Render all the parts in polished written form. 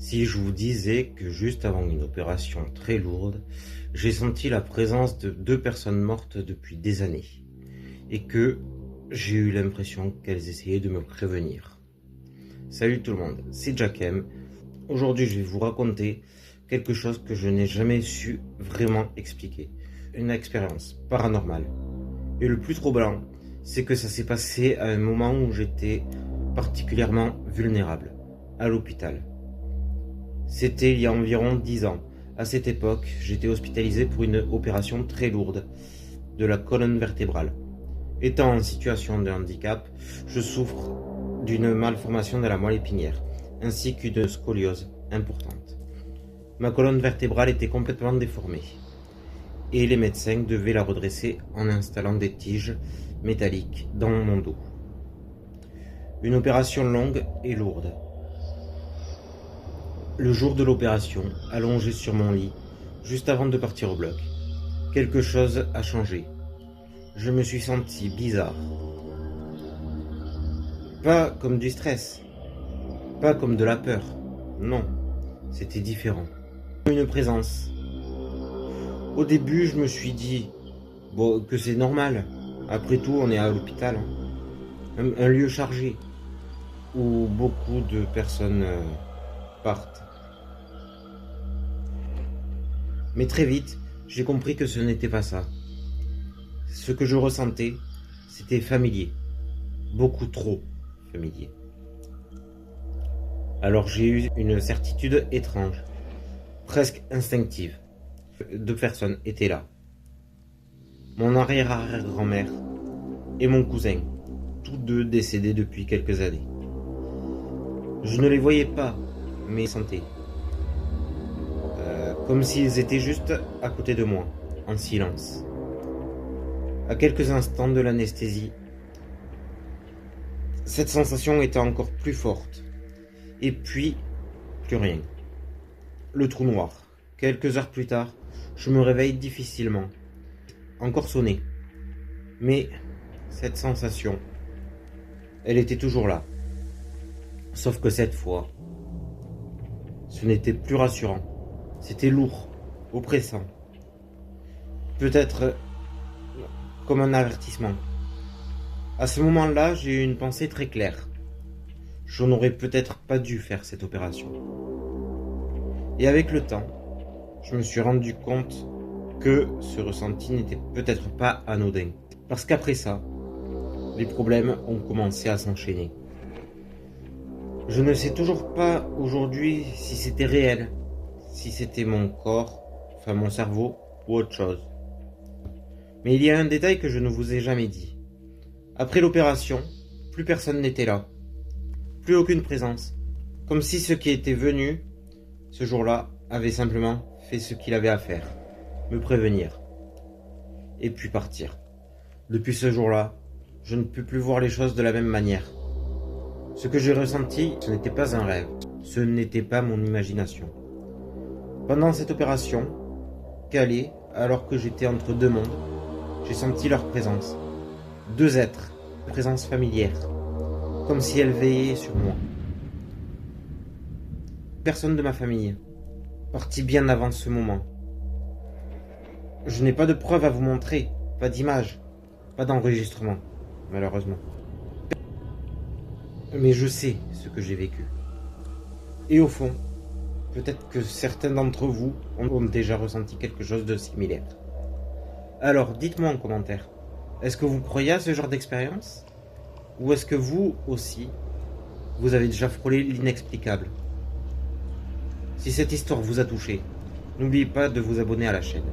Si je vous disais que juste avant une opération très lourde, j'ai senti la présence de 2 personnes mortes depuis des années, et que j'ai eu l'impression qu'elles essayaient de me prévenir. Salut tout le monde, c'est Jackem. Aujourd'hui je vais vous raconter quelque chose que je n'ai jamais su vraiment expliquer. Une expérience paranormale. Et le plus troublant, c'est que ça s'est passé à un moment où j'étais particulièrement vulnérable, à l'hôpital. C'était il y a environ 10 ans. À cette époque, j'étais hospitalisé pour une opération très lourde de la colonne vertébrale. Étant en situation de handicap, je souffre d'une malformation de la moelle épinière, ainsi qu'une scoliose importante. Ma colonne vertébrale était complètement déformée, et les médecins devaient la redresser en installant des tiges métalliques dans mon dos. Une opération longue et lourde. Le jour de l'opération, allongé sur mon lit, juste avant de partir au bloc, quelque chose a changé. Je me suis senti bizarre. Pas comme du stress, pas comme de la peur, non, c'était différent. Une présence. Au début, je me suis dit que c'est normal. Après tout, on est à l'hôpital, un lieu chargé où beaucoup de personnes partent. Mais très vite, j'ai compris que ce n'était pas ça. Ce que je ressentais, c'était familier. Beaucoup trop familier. Alors j'ai eu une certitude étrange, presque instinctive. 2 personnes étaient là. Mon arrière-arrière-grand-mère et mon cousin, tous 2 décédés depuis quelques années. Je ne les voyais pas, mais sentais. Comme s'ils étaient juste à côté de moi, en silence. À quelques instants de l'anesthésie, cette sensation était encore plus forte. Et puis, plus rien. Le trou noir. Quelques heures plus tard, je me réveille difficilement. Encore sonné. Mais cette sensation, elle était toujours là. Sauf que cette fois, ce n'était plus rassurant. C'était lourd, oppressant. Peut-être comme un avertissement. À ce moment-là, j'ai eu une pensée très claire. Je n'aurais peut-être pas dû faire cette opération. Et avec le temps, je me suis rendu compte que ce ressenti n'était peut-être pas anodin. Parce qu'après ça, les problèmes ont commencé à s'enchaîner. Je ne sais toujours pas aujourd'hui si c'était réel, si c'était mon corps, enfin mon cerveau ou autre chose. Mais il y a un détail que je ne vous ai jamais dit. Après l'opération, plus personne n'était là. Plus aucune présence. Comme si ceux qui étaient venus ce jour-là avaient simplement fait ce qu'il avait à faire. Me prévenir. Et puis partir. Depuis ce jour-là, je ne peux plus voir les choses de la même manière. Ce que j'ai ressenti, ce n'était pas un rêve. Ce n'était pas mon imagination. Pendant cette opération, calé, alors que j'étais entre 2 mondes, j'ai senti leur présence. 2 êtres, présence familière, comme si elles veillaient sur moi. Personne de ma famille, parti bien avant ce moment. Je n'ai pas de preuves à vous montrer, pas d'image, pas d'enregistrement, malheureusement. Mais je sais ce que j'ai vécu. Et au fond, peut-être que certains d'entre vous ont déjà ressenti quelque chose de similaire. Alors, dites-moi en commentaire, est-ce que vous croyez à ce genre d'expérience? Ou est-ce que vous aussi, vous avez déjà frôlé l'inexplicable? Si cette histoire vous a touché, n'oubliez pas de vous abonner à la chaîne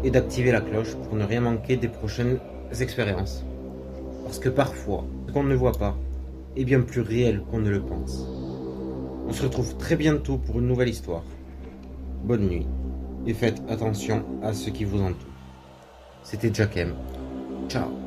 et d'activer la cloche pour ne rien manquer des prochaines expériences. Parce que parfois, ce qu'on ne voit pas est bien plus réel qu'on ne le pense. On se retrouve très bientôt pour une nouvelle histoire. Bonne nuit et faites attention à ce qui vous entoure. C'était Jackem. Ciao.